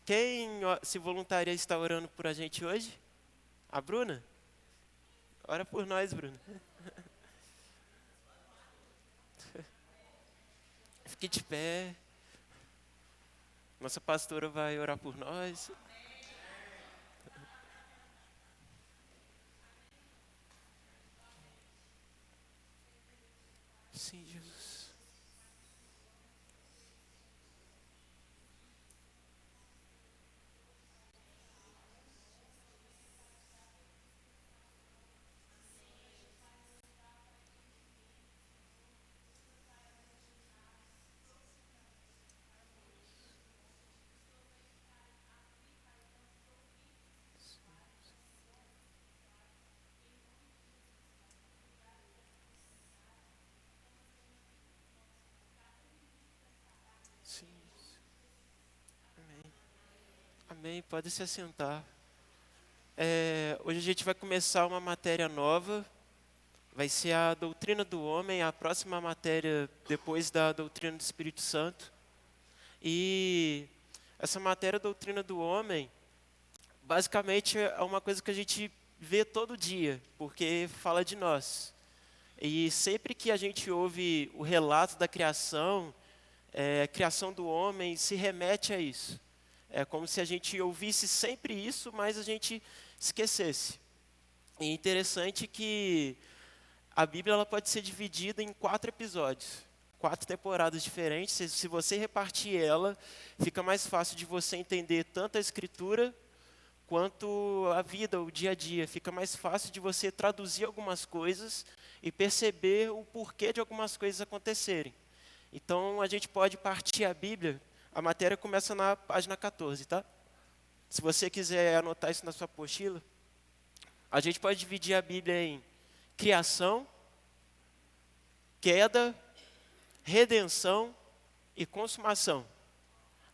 Quem se voluntaria a estar orando por a gente hoje? A Bruna? Ora por nós, Bruna. Fique de pé. Nossa pastora vai orar por nós. Sim, Jesus. Sim. Amém. Amém. Pode se assentar. Hoje a gente vai começar uma matéria nova. Vai ser a doutrina do homem, a próxima matéria depois da doutrina do Espírito Santo. E essa matéria, doutrina do homem, basicamente é uma coisa que a gente vê todo dia, porque fala de nós. E sempre que a gente ouve o relato da criação, a criação do homem se remete a isso. É como se a gente ouvisse sempre isso, mas a gente esquecesse. E é interessante que a Bíblia ela pode ser dividida em 4 episódios, 4 temporadas diferentes. Se você repartir ela, fica mais fácil de você entender tanto a Escritura quanto a vida, o dia a dia. Fica mais fácil de você traduzir algumas coisas e perceber o porquê de algumas coisas acontecerem. Então, a gente pode partir a Bíblia, a matéria começa na página 14, tá? Se você quiser anotar isso na sua apostila, a gente pode dividir a Bíblia em criação, queda, redenção e consumação.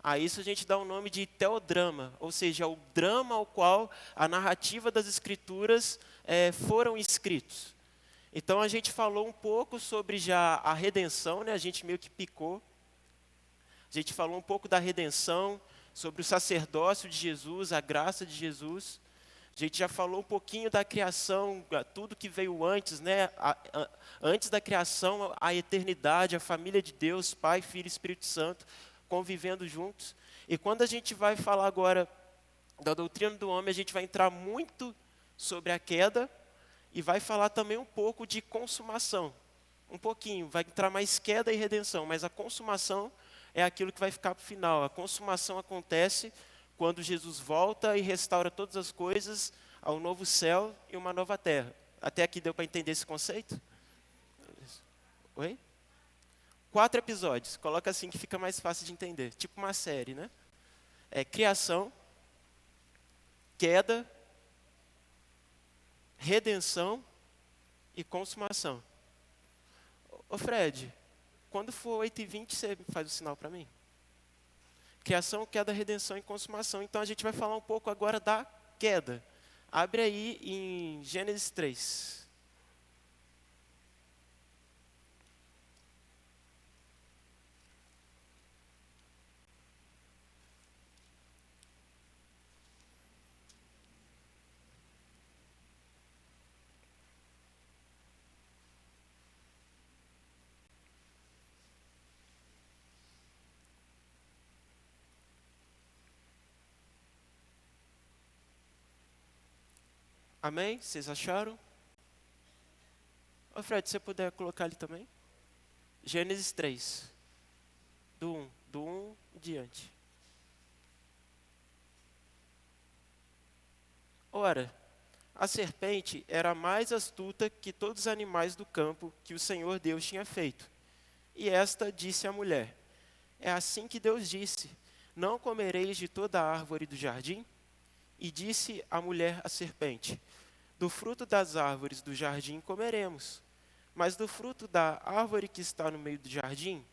A isso a gente dá o nome de teodrama, ou seja, o drama ao qual a narrativa das Escrituras foram escritos. Então a gente falou um pouco sobre já a redenção, né? A gente meio que picou. A gente falou um pouco da redenção, sobre o sacerdócio de Jesus, a graça de Jesus. A gente já falou um pouquinho da criação, tudo que veio antes, né? Antes da criação, a eternidade, a família de Deus, Pai, Filho e Espírito Santo, convivendo juntos. E quando a gente vai falar agora da doutrina do homem, a gente vai entrar muito sobre a queda e vai falar também um pouco de consumação. Um pouquinho, vai entrar mais queda e redenção, mas a consumação é aquilo que vai ficar para o final. A consumação acontece quando Jesus volta e restaura todas as coisas ao novo céu e uma nova terra. Até aqui deu para entender esse conceito? Oi? 4 episódios, coloca assim que fica mais fácil de entender. Tipo uma série, né? Criação, queda, redenção e consumação. Ô Fred, quando for 8h20, você faz o sinal para mim? Criação, queda, redenção e consumação. Então a gente vai falar um pouco agora da queda. Abre aí em Gênesis 3. Amém? Vocês acharam? Ô Fred, se você puder colocar ali também. Gênesis 3. Do 1 em diante. Ora, a serpente era mais astuta que todos os animais do campo que o Senhor Deus tinha feito. E esta disse à mulher: é assim que Deus disse: não comereis de toda a árvore do jardim? E disse a mulher à serpente: do fruto das árvores do jardim comeremos, mas do fruto da árvore que está no meio do jardim,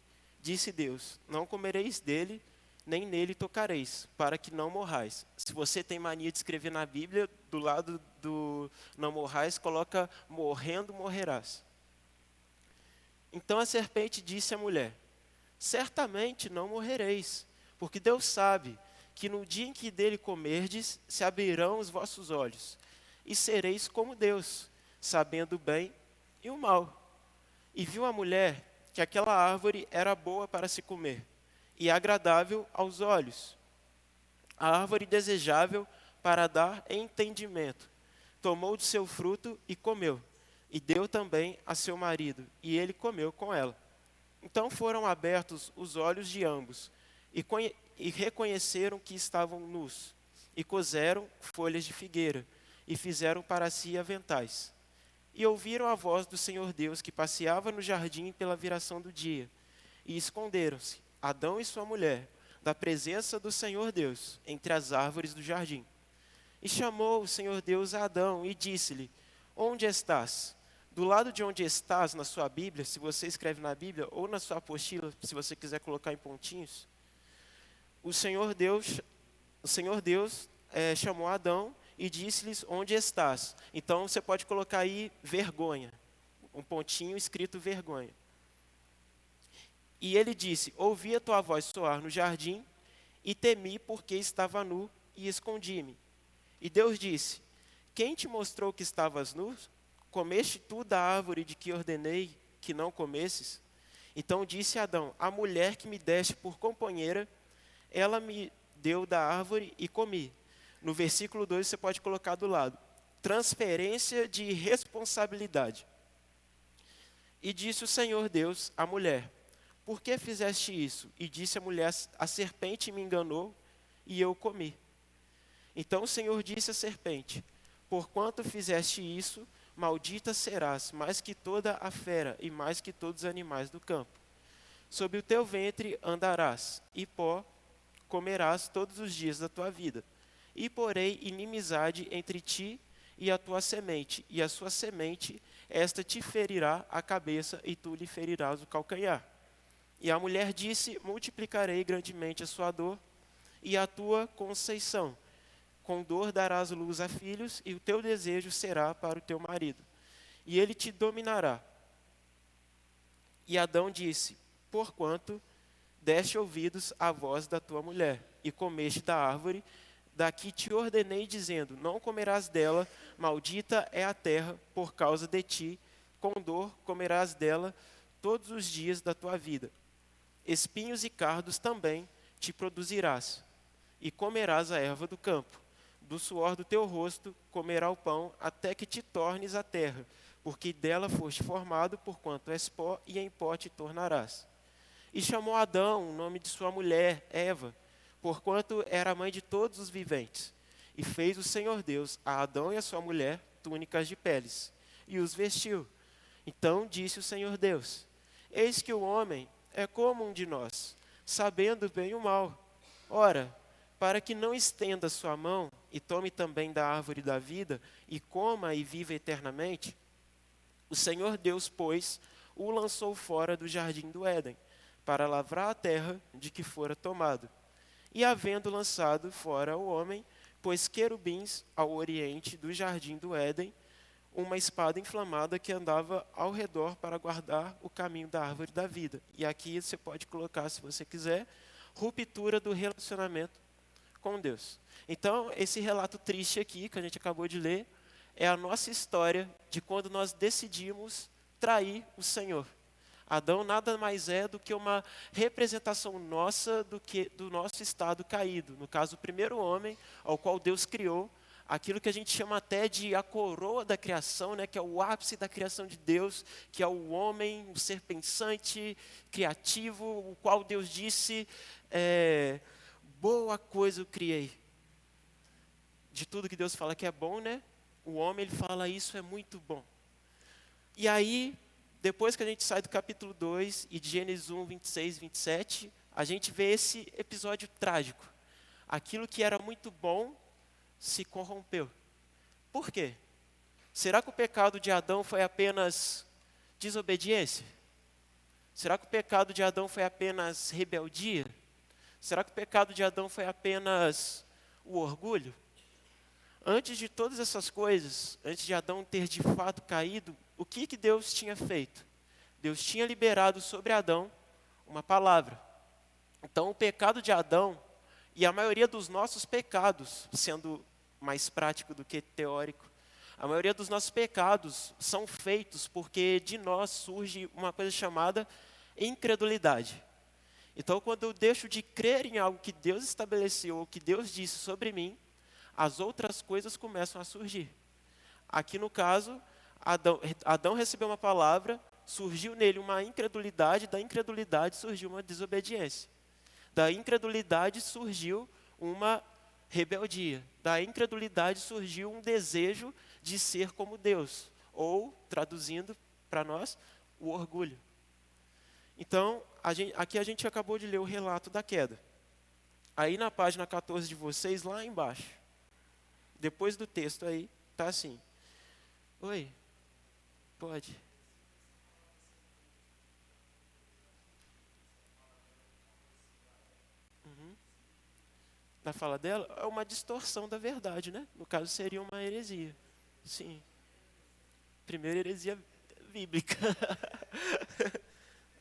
disse Deus: não comereis dele, nem nele tocareis, para que não morrais. Se você tem mania de escrever na Bíblia, do lado do não morrais, coloca morrendo morrerás. Então a serpente disse à mulher: certamente não morrereis, porque Deus sabe que no dia em que dele comerdes, se abrirão os vossos olhos, e sereis como Deus, sabendo o bem e o mal. E viu a mulher que aquela árvore era boa para se comer, e agradável aos olhos, a árvore desejável para dar entendimento. Tomou de seu fruto e comeu, e deu também a seu marido, e ele comeu com ela. Então foram abertos os olhos de ambos, e reconheceram que estavam nus, e coseram folhas de figueira, e fizeram para si aventais. E ouviram a voz do Senhor Deus que passeava no jardim pela viração do dia, e esconderam-se, Adão e sua mulher, da presença do Senhor Deus, entre as árvores do jardim. E chamou o Senhor Deus a Adão e disse-lhe: onde estás? Do lado de onde estás na sua Bíblia, se você escreve na Bíblia, ou na sua apostila, se você quiser colocar em pontinhos, o Senhor Deus chamou Adão e disse-lhes: onde estás? Então você pode colocar aí vergonha, um pontinho escrito vergonha. E ele disse: ouvi a tua voz soar no jardim, e temi porque estava nu e escondi-me. E Deus disse: quem te mostrou que estavas nu? Comeste tu da árvore de que ordenei que não comesses? Então disse Adão: a mulher que me deste por companheira, ela me deu da árvore e comi. No versículo 2 você pode colocar do lado: transferência de responsabilidade. E disse o Senhor Deus à mulher: por que fizeste isso? E disse a mulher: a serpente me enganou e eu comi. Então o Senhor disse à serpente: porquanto fizeste isso, maldita serás, mais que toda a fera e mais que todos os animais do campo. Sob o teu ventre andarás, e pó comerás todos os dias da tua vida. E porei inimizade entre ti e a tua semente, e a sua semente, esta te ferirá a cabeça, e tu lhe ferirás o calcanhar. E a mulher disse: multiplicarei grandemente a sua dor e a tua conceição. Com dor darás luz a filhos, e o teu desejo será para o teu marido, e ele te dominará. E Adão disse: porquanto deste ouvidos à voz da tua mulher, e comeste da árvore da que te ordenei, dizendo: não comerás dela, maldita é a terra por causa de ti, com dor comerás dela todos os dias da tua vida. Espinhos e cardos também te produzirás, e comerás a erva do campo. Do suor do teu rosto comerá o pão, até que te tornes a terra, porque dela foste formado, porquanto és pó, e em pó te tornarás. E chamou Adão o nome de sua mulher, Eva, porquanto era a mãe de todos os viventes. E fez o Senhor Deus a Adão e a sua mulher túnicas de peles, e os vestiu. Então disse o Senhor Deus: eis que o homem é como um de nós, sabendo o bem e o mal. Ora, para que não estenda sua mão e tome também da árvore da vida, e coma e viva eternamente, o Senhor Deus, pois, o lançou fora do jardim do Éden, para lavrar a terra de que fora tomado. E havendo lançado fora o homem, pôs querubins ao oriente do jardim do Éden, uma espada inflamada que andava ao redor para guardar o caminho da árvore da vida. E aqui você pode colocar, se você quiser, ruptura do relacionamento com Deus. Então, esse relato triste aqui, que a gente acabou de ler, é a nossa história de quando nós decidimos trair o Senhor. Adão nada mais é do que uma representação nossa do nosso estado caído. No caso, o primeiro homem, ao qual Deus criou, aquilo que a gente chama até de a coroa da criação, né, que é o ápice da criação de Deus, que é o homem, o ser pensante, criativo, o qual Deus disse: boa coisa eu criei. De tudo que Deus fala que é bom, né? O homem, ele fala: isso é muito bom. E aí, depois que a gente sai do capítulo 2 e de Gênesis 1, 26, 27, a gente vê esse episódio trágico. Aquilo que era muito bom se corrompeu. Por quê? Será que o pecado de Adão foi apenas desobediência? Será que o pecado de Adão foi apenas rebeldia? Será que o pecado de Adão foi apenas o orgulho? Antes de todas essas coisas, antes de Adão ter de fato caído, o que Deus tinha feito? Deus tinha liberado sobre Adão uma palavra. Então o pecado de Adão E a maioria dos nossos pecados, sendo mais prático do que teórico, a maioria dos nossos pecados são feitos porque de nós surge uma coisa chamada incredulidade. Então, quando eu deixo de crer em algo que Deus estabeleceu, ou que Deus disse sobre mim, as outras coisas começam a surgir. Aqui no caso, Adão recebeu uma palavra, surgiu nele uma incredulidade, da incredulidade surgiu uma desobediência. Da incredulidade surgiu uma rebeldia. Da incredulidade surgiu um desejo de ser como Deus. Ou, traduzindo para nós, o orgulho. Então, aqui a gente acabou de ler o relato da queda. Aí na página 14 de vocês, lá embaixo, depois do texto aí, está assim. Oi, pode. Na fala dela, é uma distorção da verdade, né? No caso, seria uma heresia. Sim. Primeira heresia bíblica.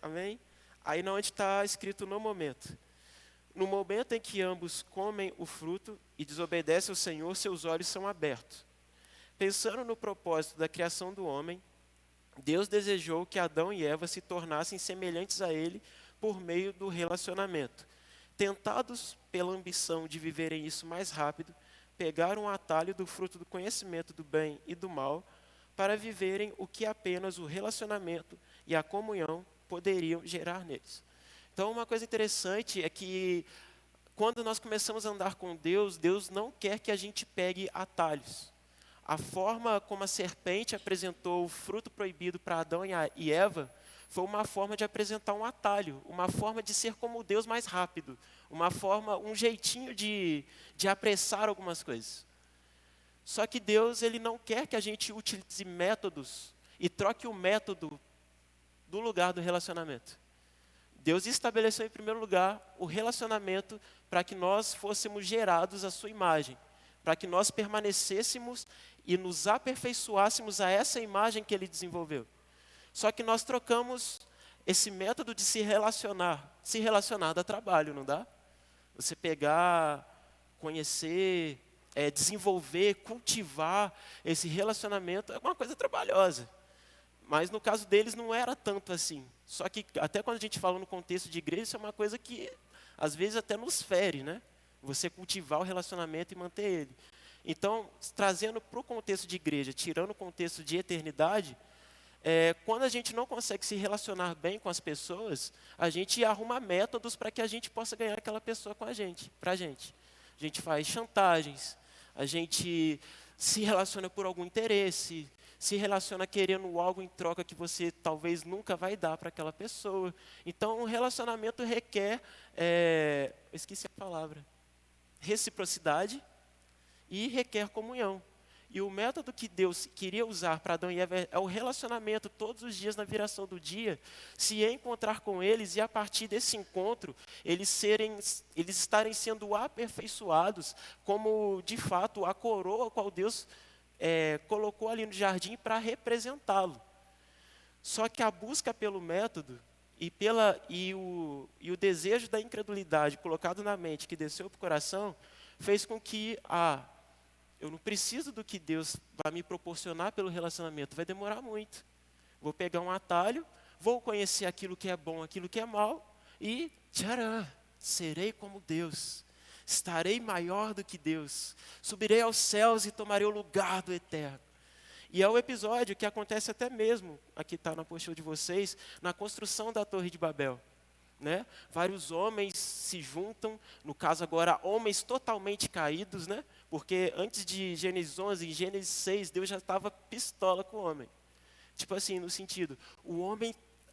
Amém? Aí na onde está escrito no momento. No momento em que ambos comem o fruto e desobedecem ao Senhor, seus olhos são abertos. Pensando no propósito da criação do homem, Deus desejou que Adão e Eva se tornassem semelhantes a ele por meio do relacionamento. Tentados pela ambição de viverem isso mais rápido, pegaram um atalho do fruto do conhecimento do bem e do mal para viverem o que apenas o relacionamento e a comunhão poderiam gerar neles. Então, uma coisa interessante é que quando nós começamos a andar com Deus, Deus não quer que a gente pegue atalhos. A forma como a serpente apresentou o fruto proibido para Adão e Eva foi uma forma de apresentar um atalho, uma forma de ser como Deus mais rápido, um jeitinho de apressar algumas coisas. Só que Deus, ele não quer que a gente utilize métodos e troque o método do lugar do relacionamento. Deus estabeleceu em primeiro lugar o relacionamento para que nós fôssemos gerados à sua imagem, para que nós permanecêssemos e nos aperfeiçoássemos a essa imagem que ele desenvolveu. Só que nós trocamos esse método de se relacionar dá trabalho, não dá? Você pegar, conhecer, desenvolver, cultivar esse relacionamento é uma coisa trabalhosa. Mas no caso deles não era tanto assim. Só que até quando a gente fala no contexto de igreja, isso é uma coisa que às vezes até nos fere, né? Você cultivar o relacionamento e manter ele. Então, trazendo para o contexto de igreja, tirando o contexto de eternidade, quando a gente não consegue se relacionar bem com as pessoas, a gente arruma métodos para que a gente possa ganhar aquela pessoa com a gente, para a gente. A gente faz chantagens, a gente se relaciona por algum interesse, se relaciona querendo algo em troca que você talvez nunca vai dar para aquela pessoa. Então, um relacionamento requer, eu esqueci a palavra, reciprocidade e requer comunhão. E o método que Deus queria usar para Adão e Eva é o relacionamento todos os dias na viração do dia, se encontrar com eles e a partir desse encontro, eles estarem sendo aperfeiçoados como, de fato, a coroa qual Deus colocou ali no jardim para representá-lo. Só que a busca pelo método e o desejo da incredulidade colocado na mente, que desceu para o coração, fez com que eu não preciso do que Deus vai me proporcionar pelo relacionamento, vai demorar muito. Vou pegar um atalho, vou conhecer aquilo que é bom, aquilo que é mal, e tcharam, serei como Deus, estarei maior do que Deus, subirei aos céus e tomarei o lugar do eterno. E é o episódio que acontece até mesmo, aqui está na apostila de vocês, na construção da Torre de Babel. Né? Vários homens se juntam, no caso agora homens totalmente caídos, né? Porque antes de Gênesis 11, em Gênesis 6, Deus já estava pistola com o homem. Tipo assim, no sentido,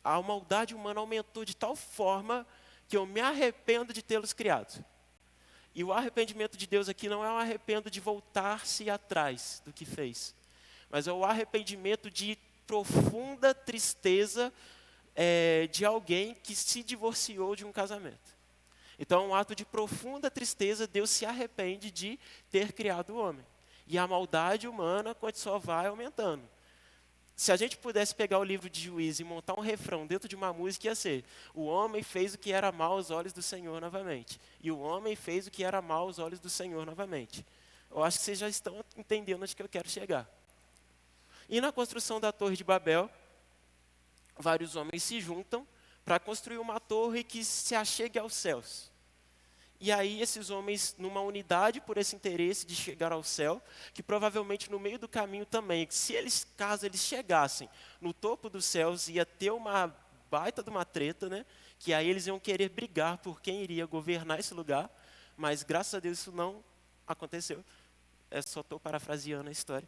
a maldade humana aumentou de tal forma que eu me arrependo de tê-los criado. E o arrependimento de Deus aqui não é um arrependo de voltar-se atrás do que fez, mas é o arrependimento de profunda tristeza de alguém que se divorciou de um casamento. Então, é um ato de profunda tristeza, Deus se arrepende de ter criado o homem. E a maldade humana só vai aumentando. Se a gente pudesse pegar o livro de Juízes e montar um refrão dentro de uma música, ia ser: o homem fez o que era mal aos olhos do Senhor novamente. E o homem fez o que era mal aos olhos do Senhor novamente. Eu acho que vocês já estão entendendo onde que eu quero chegar. E na construção da Torre de Babel, vários homens se juntam para construir uma torre que se achegue aos céus. E aí esses homens, numa unidade por esse interesse de chegar ao céu, que provavelmente no meio do caminho também, caso eles chegassem no topo dos céus, ia ter uma baita de uma treta, né? Que aí eles iam querer brigar por quem iria governar esse lugar, mas graças a Deus isso não aconteceu. Só estou parafraseando a história.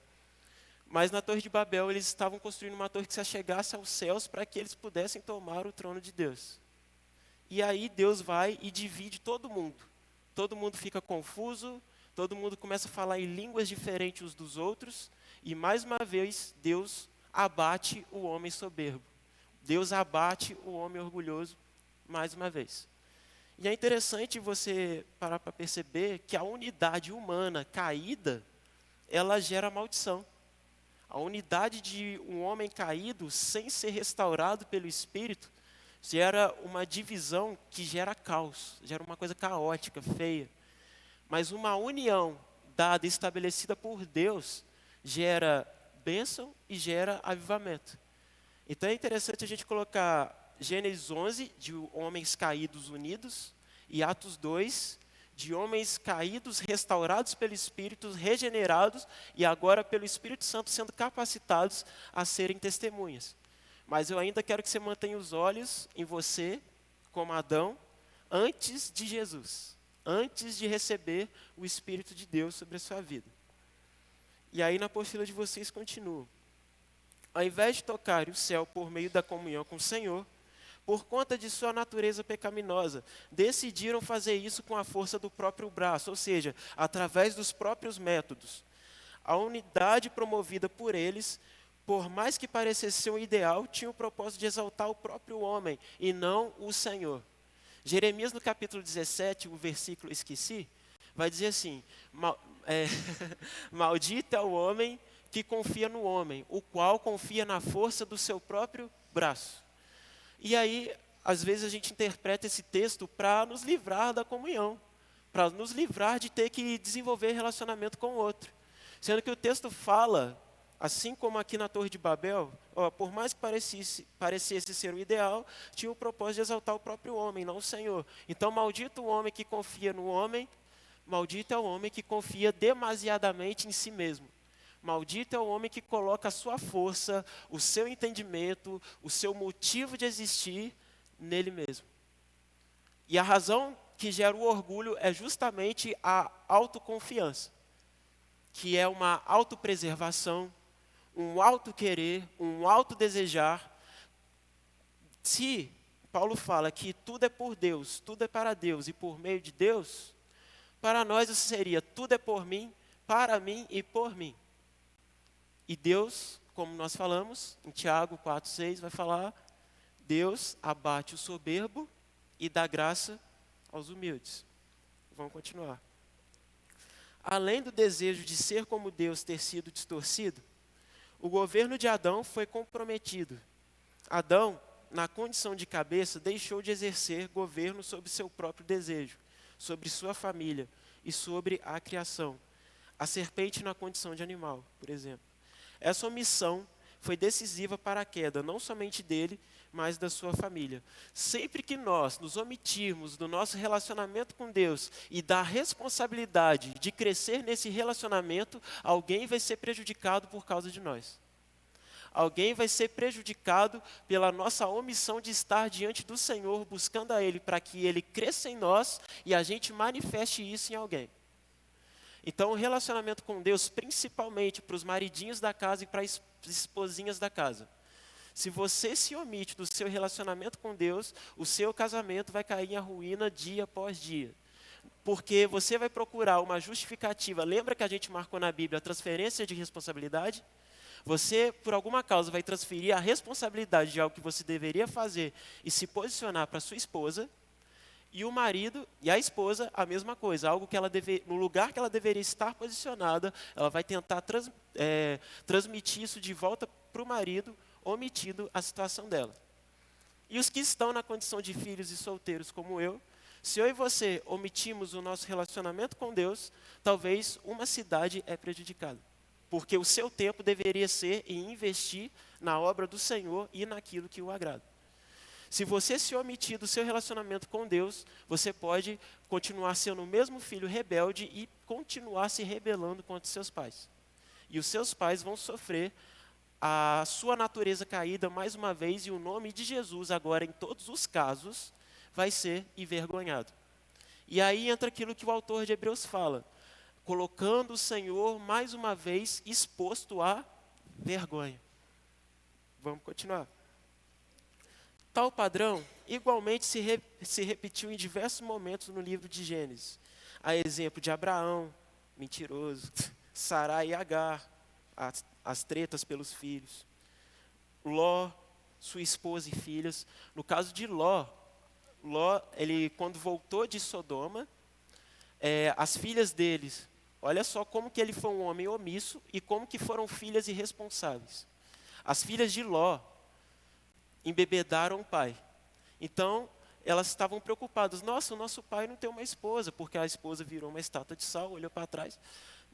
Mas na Torre de Babel eles estavam construindo uma torre que se achegasse aos céus para que eles pudessem tomar o trono de Deus. E aí Deus vai e divide todo mundo. Todo mundo fica confuso, todo mundo começa a falar em línguas diferentes uns dos outros, e mais uma vez Deus abate o homem soberbo. Deus abate o homem orgulhoso mais uma vez. E é interessante você parar para perceber que a unidade humana caída, ela gera maldição. A unidade de um homem caído, sem ser restaurado pelo Espírito, gera uma divisão que gera caos, gera uma coisa caótica, feia. Mas uma união dada, estabelecida por Deus, gera bênção e gera avivamento. Então é interessante a gente colocar Gênesis 11, de homens caídos unidos, e Atos 2, de homens caídos, restaurados pelo Espírito, regenerados, e agora pelo Espírito Santo sendo capacitados a serem testemunhas. Mas eu ainda quero que você mantenha os olhos em você, como Adão, antes de Jesus, antes de receber o Espírito de Deus sobre a sua vida. E aí na apostila de vocês continua: ao invés de tocar o céu por meio da comunhão com o Senhor, por conta de sua natureza pecaminosa, decidiram fazer isso com a força do próprio braço, ou seja, através dos próprios métodos. A unidade promovida por eles, por mais que parecesse ser um ideal, tinha o propósito de exaltar o próprio homem e não o Senhor. Jeremias, no capítulo 17, o versículo esqueci, vai dizer assim: maldito é o homem que confia no homem, o qual confia na força do seu próprio braço. E aí, às vezes a gente interpreta esse texto para nos livrar da comunhão, para nos livrar de ter que desenvolver relacionamento com o outro. Sendo que o texto fala, assim como aqui na Torre de Babel, por mais que parecesse ser o ideal, tinha o propósito de exaltar o próprio homem, não o Senhor. Então, maldito o homem que confia no homem, maldito é o homem que confia demasiadamente em si mesmo. Maldito é o homem que coloca a sua força, o seu entendimento, o seu motivo de existir nele mesmo. E a razão que gera o orgulho é justamente a autoconfiança, que é uma autopreservação, um auto-querer, um auto-desejar. Se Paulo fala que tudo é por Deus, tudo é para Deus e por meio de Deus, para nós isso seria: tudo é por mim, para mim e por mim. E Deus, como nós falamos, em Tiago 4,6 vai falar: Deus abate o soberbo e dá graça aos humildes. Vamos continuar. Além do desejo de ser como Deus ter sido distorcido, o governo de Adão foi comprometido. Adão, na condição de cabeça, deixou de exercer governo sobre seu próprio desejo, sobre sua família e sobre a criação. A serpente na condição de animal, por exemplo. Essa omissão foi decisiva para a queda, não somente dele, mas da sua família. Sempre que nós nos omitirmos do nosso relacionamento com Deus e da responsabilidade de crescer nesse relacionamento, alguém vai ser prejudicado por causa de nós. Alguém vai ser prejudicado pela nossa omissão de estar diante do Senhor, buscando a Ele para que Ele cresça em nós e a gente manifeste isso em alguém. Então, o relacionamento com Deus, principalmente para os maridinhos da casa e para as esposinhas da casa. Se você se omite do seu relacionamento com Deus, o seu casamento vai cair em ruína dia após dia. Porque você vai procurar uma justificativa. Lembra que a gente marcou na Bíblia a transferência de responsabilidade? Você, por alguma causa, vai transferir a responsabilidade de algo que você deveria fazer e se posicionar para sua esposa. E o marido e a esposa, a mesma coisa, algo que no lugar que ela deveria estar posicionada, ela vai tentar transmitir isso de volta para o marido, omitindo a situação dela. E os que estão na condição de filhos e solteiros como eu, se eu e você omitimos o nosso relacionamento com Deus, talvez uma cidade é prejudicada. Porque o seu tempo deveria ser em investir na obra do Senhor e naquilo que o agrada. Se você se omitir do seu relacionamento com Deus, você pode continuar sendo o mesmo filho rebelde e continuar se rebelando contra seus pais. E os seus pais vão sofrer a sua natureza caída mais uma vez, e o nome de Jesus, agora em todos os casos, vai ser envergonhado. E aí entra aquilo que o autor de Hebreus fala, colocando o Senhor mais uma vez exposto à vergonha. Vamos continuar. Tal padrão igualmente se repetiu em diversos momentos no livro de Gênesis. A exemplo de Abraão, mentiroso, Sarai e Agar, as tretas pelos filhos. Ló, sua esposa e filhas. No caso de Ló, ele quando voltou de Sodoma, as filhas deles, olha só como que ele foi um homem omisso e como que foram filhas irresponsáveis. As filhas de Ló embebedaram o pai. Então, elas estavam preocupadas. Nossa, o nosso pai não tem uma esposa, porque a esposa virou uma estátua de sal, olhou para trás.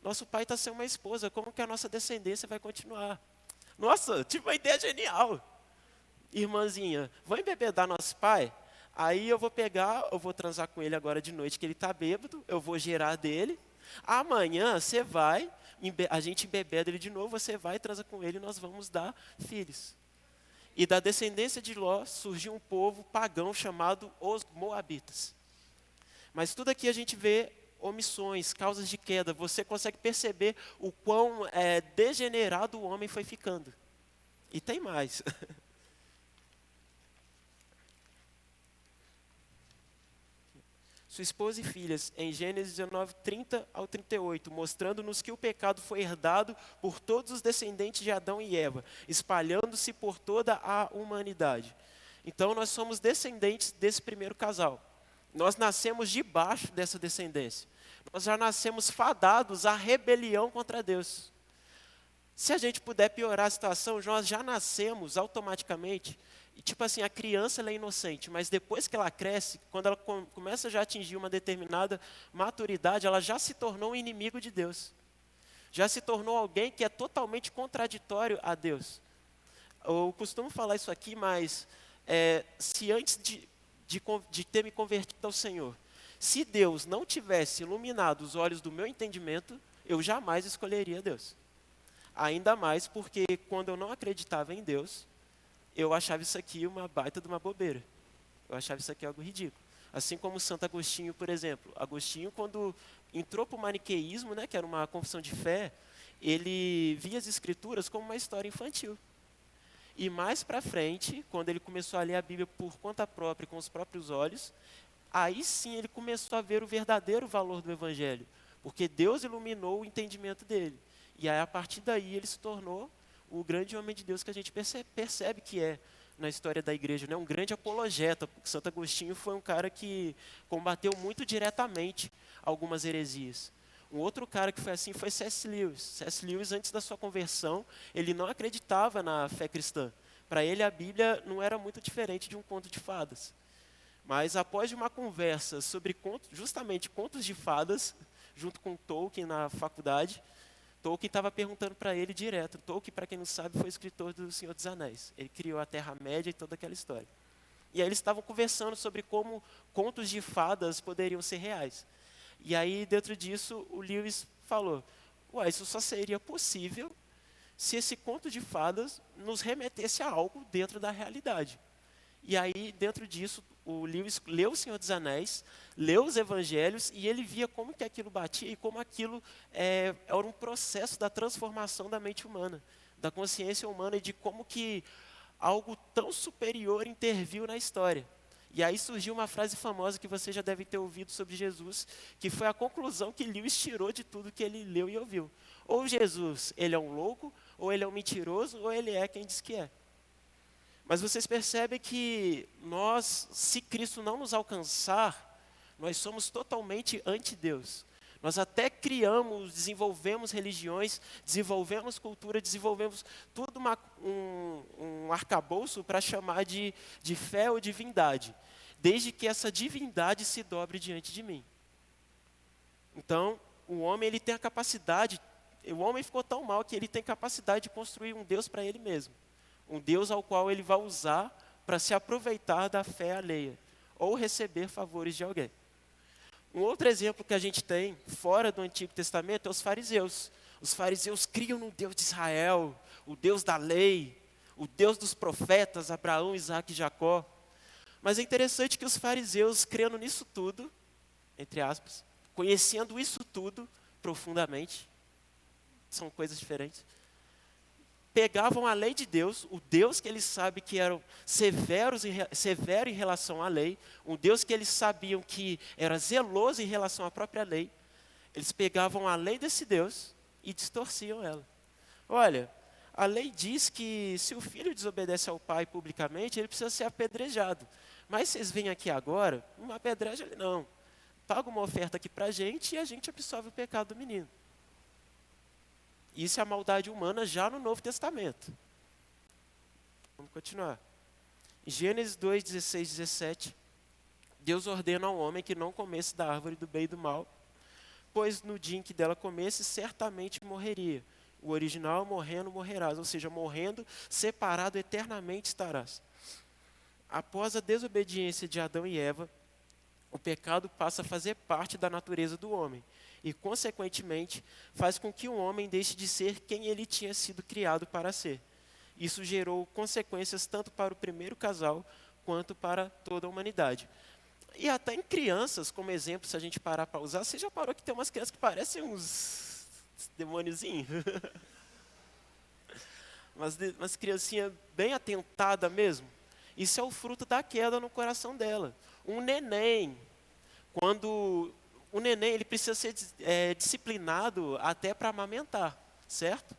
Nosso pai está sem uma esposa, como que a nossa descendência vai continuar? Nossa, tive uma ideia genial. Irmãzinha, vou embebedar nosso pai? Aí eu vou transar com ele agora de noite, que ele está bêbado, eu vou gerar dele. Amanhã você vai, a gente embebeda ele de novo, você vai, transa com ele e nós vamos dar filhos. E da descendência de Ló surgiu um povo pagão chamado os Moabitas. Mas tudo aqui a gente vê omissões, causas de queda. Você consegue perceber o quão degenerado o homem foi ficando. E tem mais. Sua esposa e filhas, em Gênesis 19, 30 ao 38, mostrando-nos que o pecado foi herdado por todos os descendentes de Adão e Eva, espalhando-se por toda a humanidade. Então, nós somos descendentes desse primeiro casal. Nós nascemos debaixo dessa descendência. Nós já nascemos fadados à rebelião contra Deus. Se a gente puder piorar a situação, nós já nascemos automaticamente. E, tipo assim, a criança ela é inocente, mas depois que ela cresce, quando ela começa já a atingir uma determinada maturidade, ela já se tornou um inimigo de Deus. Já se tornou alguém que é totalmente contraditório a Deus. Eu costumo falar isso aqui, mas se antes de ter me convertido ao Senhor, se Deus não tivesse iluminado os olhos do meu entendimento, eu jamais escolheria Deus. Ainda mais porque quando eu não acreditava em Deus, eu achava isso aqui uma baita de uma bobeira. Eu achava isso aqui algo ridículo. Assim como Santo Agostinho, por exemplo. Agostinho, quando entrou para o maniqueísmo, que era uma confissão de fé, ele via as escrituras como uma história infantil. E mais para frente, quando ele começou a ler a Bíblia por conta própria, com os próprios olhos, aí sim ele começou a ver o verdadeiro valor do Evangelho. Porque Deus iluminou o entendimento dele. E aí, a partir daí, ele se tornou o grande homem de Deus que a gente percebe que é na história da igreja, um grande apologeta, porque Santo Agostinho foi um cara que combateu muito diretamente algumas heresias. Um outro cara que foi assim foi C.S. Lewis. C.S. Lewis, antes da sua conversão, ele não acreditava na fé cristã. Para ele, a Bíblia não era muito diferente de um conto de fadas. Mas após uma conversa sobre justamente contos de fadas, junto com Tolkien na faculdade, Tolkien estava perguntando para ele direto. Tolkien, para quem não sabe, foi escritor do Senhor dos Anéis. Ele criou a Terra-média e toda aquela história. E aí eles estavam conversando sobre como contos de fadas poderiam ser reais. E aí, dentro disso, o Lewis falou, isso só seria possível se esse conto de fadas nos remetesse a algo dentro da realidade. E aí, dentro disso, o Lewis leu o Senhor dos Anéis, leu os Evangelhos, e ele via como que aquilo batia e como aquilo era um processo da transformação da mente humana, da consciência humana, e de como que algo tão superior interviu na história. E aí surgiu uma frase famosa que você já deve ter ouvido sobre Jesus, que foi a conclusão que Lewis tirou de tudo que ele leu e ouviu. Ou Jesus, ele é um louco, ou ele é um mentiroso, ou ele é quem diz que é. Mas vocês percebem que nós, se Cristo não nos alcançar, nós somos totalmente anti-Deus. Nós até criamos, desenvolvemos religiões, desenvolvemos cultura, desenvolvemos tudo um arcabouço para chamar de fé ou divindade, desde que essa divindade se dobre diante de mim. Então, o homem ele tem a capacidade, o homem ficou tão mal que ele tem capacidade de construir um Deus para ele mesmo. Um Deus ao qual ele vai usar para se aproveitar da fé alheia, ou receber favores de alguém. Um outro exemplo que a gente tem, fora do Antigo Testamento, é os fariseus. Os fariseus criam no Deus de Israel, o Deus da lei, o Deus dos profetas, Abraão, Isaac e Jacó. Mas é interessante que os fariseus, crendo nisso tudo, entre aspas, conhecendo isso tudo profundamente, são coisas diferentes, pegavam a lei de Deus, o Deus que eles sabem que era severo em relação à lei, um Deus que eles sabiam que era zeloso em relação à própria lei, eles pegavam a lei desse Deus e distorciam ela. Olha, a lei diz que se o filho desobedece ao pai publicamente, ele precisa ser apedrejado. Mas vocês vêm aqui agora, não apedreja ele não. Paga uma oferta aqui para a gente e a gente absorve o pecado do menino. Isso é a maldade humana já no Novo Testamento. Vamos continuar. Em Gênesis 2, 16, 17, Deus ordena ao homem que não comesse da árvore do bem e do mal, pois no dia em que dela comesse, certamente morreria. O original, morrendo, morrerás. Ou seja, morrendo, separado eternamente estarás. Após a desobediência de Adão e Eva, o pecado passa a fazer parte da natureza do homem. E, consequentemente, faz com que o homem deixe de ser quem ele tinha sido criado para ser. Isso gerou consequências tanto para o primeiro casal, quanto para toda a humanidade. E até em crianças, como exemplo, se a gente parar para usar, você já parou que tem umas crianças que parecem uns demôniozinhos? Umas criancinhas bem atentadas mesmo. Isso é o fruto da queda no coração dela. Um neném, quando... O neném ele precisa ser disciplinado até para amamentar, certo?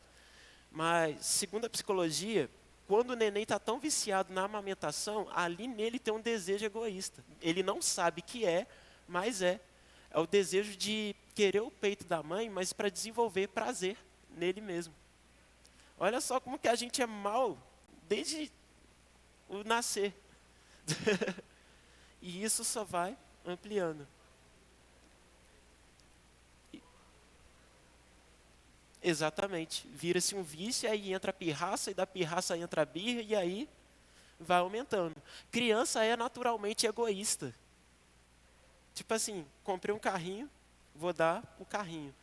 Mas, segundo a psicologia, quando o neném está tão viciado na amamentação, ali nele tem um desejo egoísta. Ele não sabe que é, mas é. É o desejo de querer o peito da mãe, mas para desenvolver prazer nele mesmo. Olha só como que a gente é mal desde o nascer. E isso só vai ampliando. Exatamente. Vira-se um vício, aí entra a pirraça, e da pirraça entra a birra, e aí vai aumentando. Criança é naturalmente egoísta. Tipo assim, comprei um carrinho, vou dar o carrinho.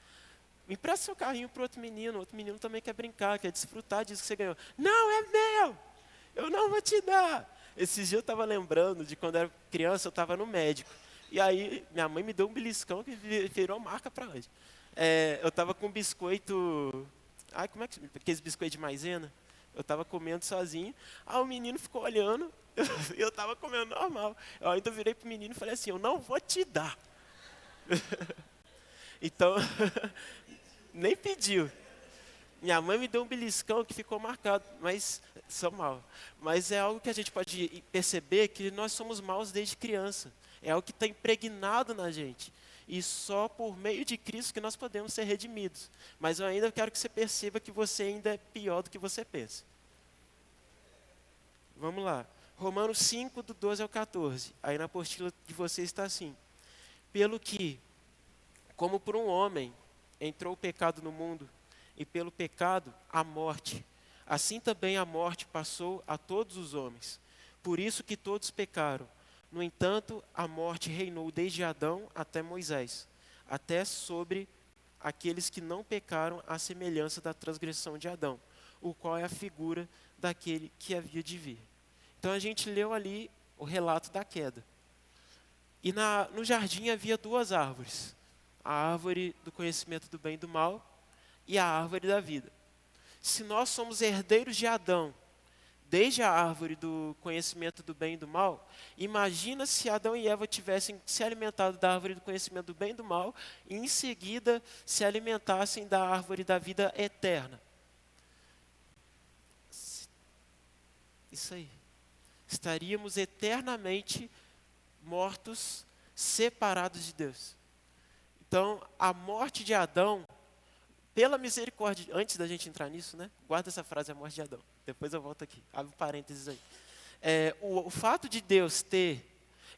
Me empresta seu carrinho para outro menino também quer brincar, quer desfrutar disso que você ganhou. Não, é meu! Eu não vou te dar! Esses dias eu estava lembrando de quando era criança, eu estava no médico. E aí minha mãe me deu um beliscão que virou marca para hoje. Eu estava com um biscoito, como é que aqueles biscoitos de maisena? Eu estava comendo sozinho, o menino ficou olhando, eu estava comendo normal. Eu ainda virei para o menino e falei assim, eu não vou te dar. Então, nem pediu. Minha mãe me deu um beliscão que ficou marcado, mas são mal. Mas é algo que a gente pode perceber que nós somos maus desde criança. É algo que está impregnado na gente. E só por meio de Cristo que nós podemos ser redimidos. Mas eu ainda quero que você perceba que você ainda é pior do que você pensa. Vamos lá. Romanos 5, do 12 ao 14. Aí na apostila de vocês está assim. Pelo que, como por um homem entrou o pecado no mundo, e pelo pecado a morte, assim também a morte passou a todos os homens. Por isso que todos pecaram. No entanto, a morte reinou desde Adão até Moisés, até sobre aqueles que não pecaram à semelhança da transgressão de Adão, o qual é a figura daquele que havia de vir. Então a gente leu ali o relato da queda. E no jardim havia duas árvores, a árvore do conhecimento do bem e do mal e a árvore da vida. Se nós somos herdeiros de Adão, desde a árvore do conhecimento do bem e do mal, imagina se Adão e Eva tivessem se alimentado da árvore do conhecimento do bem e do mal, e em seguida se alimentassem da árvore da vida eterna. Isso aí. estaríamos eternamente mortos, separados de Deus. Então, a morte de Adão, pela misericórdia, antes da gente entrar nisso, né? Guarda essa frase, a morte de Adão. Depois eu volto aqui, abre um parênteses aí. O fato de Deus ter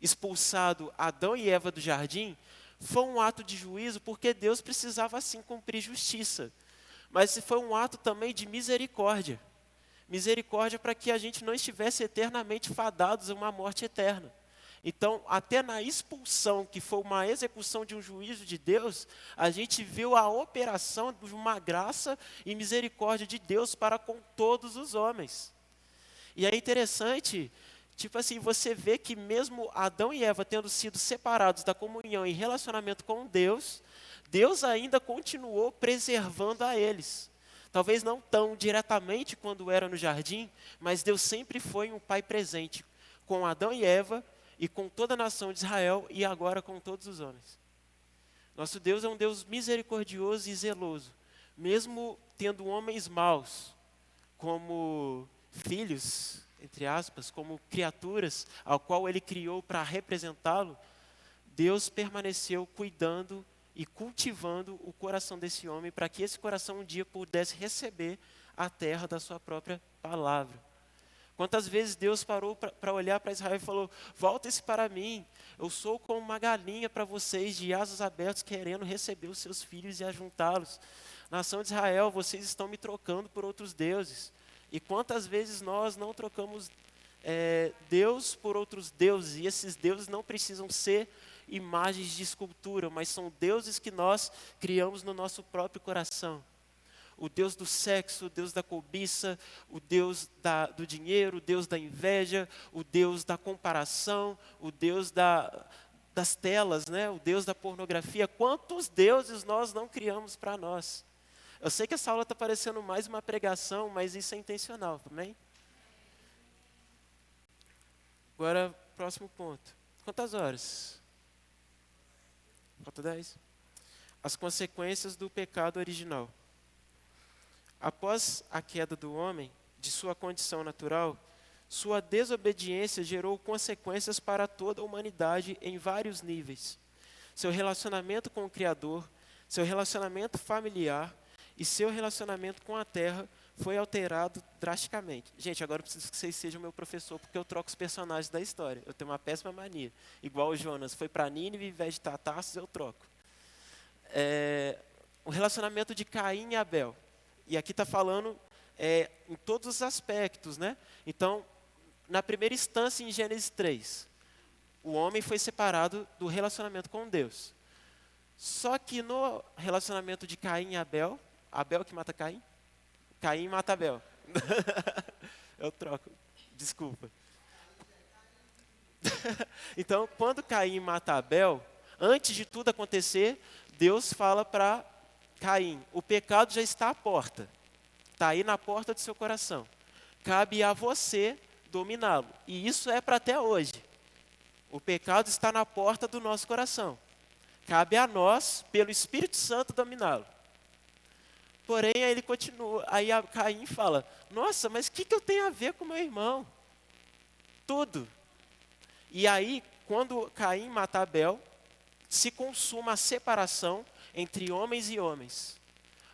expulsado Adão e Eva do jardim foi um ato de juízo, porque Deus precisava assim cumprir justiça. Mas foi um ato também de misericórdia. Misericórdia para que a gente não estivesse eternamente fadados a uma morte eterna. Então, até na expulsão, que foi uma execução de um juízo de Deus, a gente viu a operação de uma graça e misericórdia de Deus para com todos os homens. E é interessante, tipo assim, você vê que mesmo Adão e Eva tendo sido separados da comunhão e relacionamento com Deus, Deus ainda continuou preservando a eles. Talvez não tão diretamente quando era no jardim, mas Deus sempre foi um pai presente com Adão e Eva, e com toda a nação de Israel, e agora com todos os homens. Nosso Deus é um Deus misericordioso e zeloso. Mesmo tendo homens maus como filhos, entre aspas, como criaturas, ao qual Ele criou para representá-lo, Deus permaneceu cuidando e cultivando o coração desse homem, para que esse coração um dia pudesse receber a terra da sua própria palavra. Quantas vezes Deus parou para olhar para Israel e falou: voltem-se para mim, eu sou como uma galinha para vocês, de asas abertas, querendo receber os seus filhos e ajuntá-los. Nação de Israel, vocês estão me trocando por outros deuses. E quantas vezes nós não trocamos Deus por outros deuses, e esses deuses não precisam ser imagens de escultura, mas são deuses que nós criamos no nosso próprio coração. O Deus do sexo, o Deus da cobiça, o Deus do dinheiro, o Deus da inveja, o Deus da comparação, o Deus das telas, né? O Deus da pornografia. Quantos deuses nós não criamos para nós? Eu sei que essa aula está parecendo mais uma pregação, mas isso é intencional, também. Agora, próximo ponto. Quantas horas? Falta 10? As consequências do pecado original. Após a queda do homem, de sua condição natural, sua desobediência gerou consequências para toda a humanidade em vários níveis. Seu relacionamento com o Criador, seu relacionamento familiar e seu relacionamento com a terra foi alterado drasticamente. Gente, agora eu preciso que vocês sejam meu professor, porque eu troco os personagens da história. Eu tenho uma péssima mania. Igual o Jonas foi para Nínive, ao invés de Tarsis, eu troco. O relacionamento de Caim e Abel. E aqui está falando em todos os aspectos, né? Então, na primeira instância, em Gênesis 3, o homem foi separado do relacionamento com Deus. Só que no relacionamento de Caim e Abel, Abel que mata Caim? Caim mata Abel. Eu troco, desculpa. Então, quando Caim mata Abel, antes de tudo acontecer, Deus fala para Caim: o pecado já está à porta, está aí na porta do seu coração. Cabe a você dominá-lo. E isso é para até hoje. O pecado está na porta do nosso coração. Cabe a nós, pelo Espírito Santo, dominá-lo. Porém, aí ele continua, aí Caim fala: nossa, mas o que eu tenho a ver com meu irmão? Tudo. E aí, quando Caim mata Abel, se consuma a separação entre homens e homens.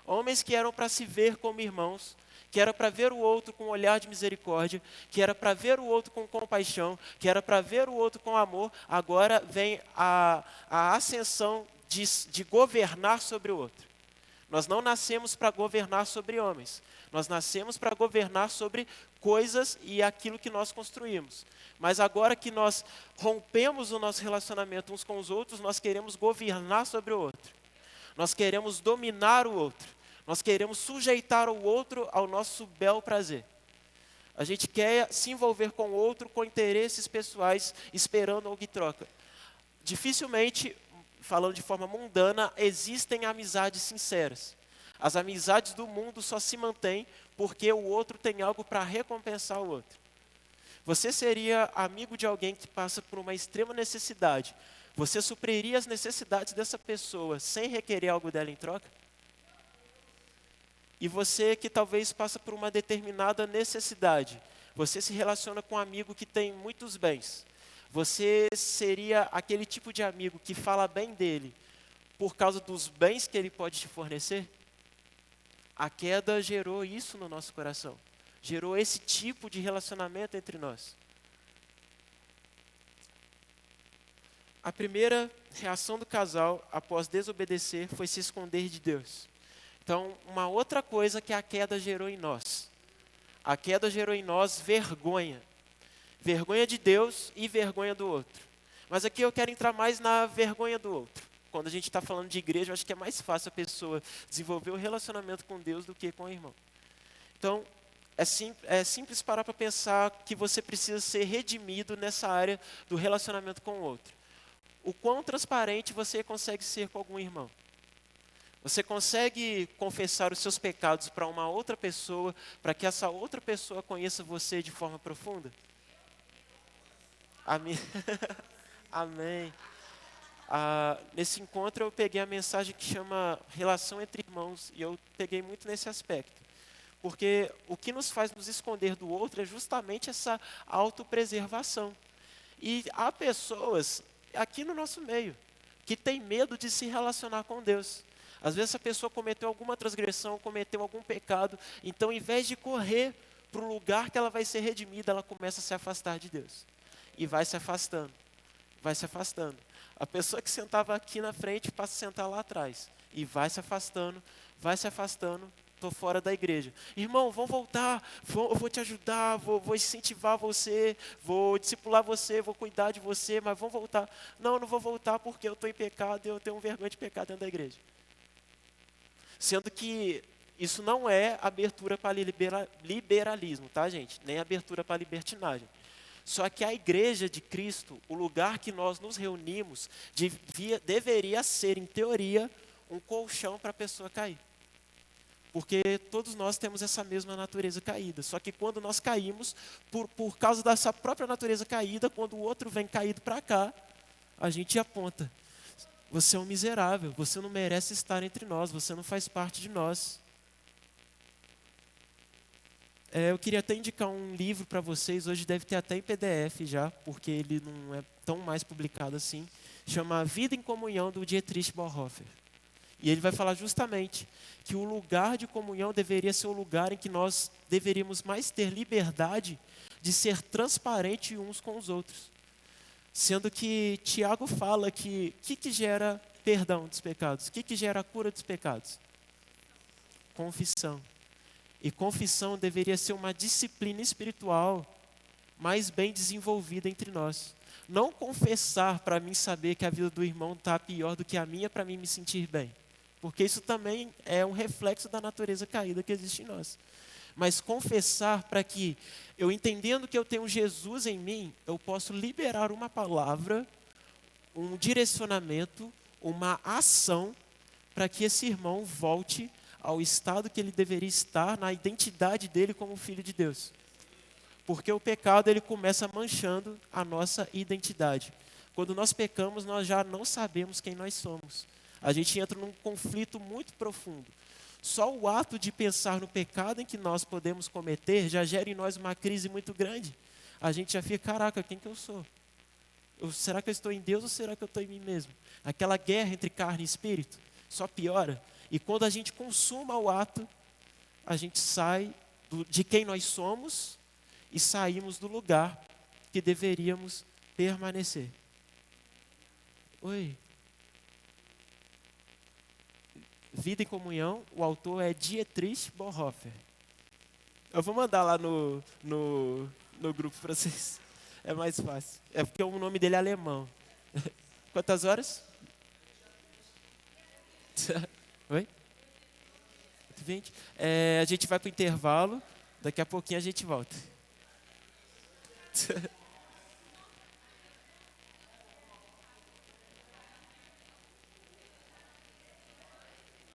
Homens que eram para se ver como irmãos, que era para ver o outro com um olhar de misericórdia, que era para ver o outro com compaixão, que era para ver o outro com amor. Agora vem a ascensão de governar sobre o outro. Nós não nascemos para governar sobre homens. Nós nascemos para governar sobre coisas e aquilo que nós construímos. Mas agora que nós rompemos o nosso relacionamento uns com os outros, nós queremos governar sobre o outro. Nós queremos dominar o outro. Nós queremos sujeitar o outro ao nosso bel prazer. A gente quer se envolver com o outro com interesses pessoais, esperando algo em troca. Dificilmente, falando de forma mundana, existem amizades sinceras. As amizades do mundo só se mantêm porque o outro tem algo para recompensar o outro. Você seria amigo de alguém que passa por uma extrema necessidade. Você supriria as necessidades dessa pessoa sem requerer algo dela em troca? E você que talvez passa por uma determinada necessidade, Você se relaciona com um amigo que tem muitos bens. Você seria aquele tipo de amigo que fala bem dele por causa dos bens que ele pode te fornecer? A queda gerou isso no nosso coração. Gerou esse tipo de relacionamento entre nós. A primeira reação do casal após desobedecer foi se esconder de Deus. Então, uma outra coisa que a queda gerou em nós. A queda gerou em nós vergonha. Vergonha de Deus e vergonha do outro. Mas aqui eu quero entrar mais na vergonha do outro. Quando a gente está falando de igreja, eu acho que é mais fácil a pessoa desenvolver o relacionamento com Deus do que com o irmão. Então, é simples parar para pensar que você precisa ser redimido nessa área do relacionamento com o outro. O quão transparente você consegue ser com algum irmão? Você consegue confessar os seus pecados para uma outra pessoa, para que essa outra pessoa conheça você de forma profunda? Amém. Amém. Nesse encontro eu peguei a mensagem que chama Relação entre Irmãos, e eu peguei muito nesse aspecto. Porque o que nos faz nos esconder do outro é justamente essa autopreservação. E há pessoas aqui no nosso meio que têm medo de se relacionar com Deus. Às vezes a pessoa cometeu alguma transgressão, cometeu algum pecado, então em vez de correr para o lugar que ela vai ser redimida, ela começa a se afastar de Deus. E vai se afastando, vai se afastando. A pessoa que sentava aqui na frente passa a sentar lá atrás. E vai se afastando, estou fora da igreja. Irmão, vamos voltar, eu vou te ajudar, vou incentivar você, vou discipular você, vou cuidar de você, mas vamos voltar. Não vou voltar porque eu estou em pecado e eu tenho vergonha de pecar dentro da igreja. Sendo que isso não é abertura para liberalismo, tá, gente? Nem abertura para libertinagem. Só que a igreja de Cristo, o lugar que nós nos reunimos, deveria ser, em teoria, um colchão para a pessoa cair. Porque todos nós temos essa mesma natureza caída. Só que quando nós caímos, por causa dessa própria natureza caída, quando o outro vem caído para cá, a gente aponta. Você é um miserável, você não merece estar entre nós, você não faz parte de nós. Eu queria até indicar um livro para vocês, hoje deve ter até em PDF já, porque ele não é tão mais publicado assim. Chama Vida em Comunhão, do Dietrich Bonhoeffer. E ele vai falar justamente que o lugar de comunhão deveria ser o lugar em que nós deveríamos mais ter liberdade de ser transparente uns com os outros. Sendo que Tiago fala que o que gera perdão dos pecados? O que gera a cura dos pecados? Confissão. E confissão deveria ser uma disciplina espiritual mais bem desenvolvida entre nós. Não confessar para mim saber que a vida do irmão está pior do que a minha para mim me sentir bem. Porque isso também é um reflexo da natureza caída que existe em nós. Mas confessar para que, eu entendendo que eu tenho Jesus em mim, eu posso liberar uma palavra, um direcionamento, uma ação, para que esse irmão volte ao estado que ele deveria estar, na identidade dele como filho de Deus. Porque o pecado, ele começa manchando a nossa identidade. Quando nós pecamos, nós já não sabemos quem nós somos. A gente entra num conflito muito profundo. Só o ato de pensar no pecado em que nós podemos cometer já gera em nós uma crise muito grande. A gente já fica, caraca, quem que eu sou? Será que eu estou em Deus ou será que eu estou em mim mesmo? Aquela guerra entre carne e espírito só piora. E quando a gente consuma o ato, a gente sai de quem nós somos e saímos do lugar que deveríamos permanecer. Oi. Vida em Comunhão, o autor é Dietrich Bonhoeffer. Eu vou mandar lá no grupo para vocês. É mais fácil. É porque o nome dele é alemão. Quantas horas? Oi? 20. A gente vai para o intervalo. Daqui a pouquinho a gente volta.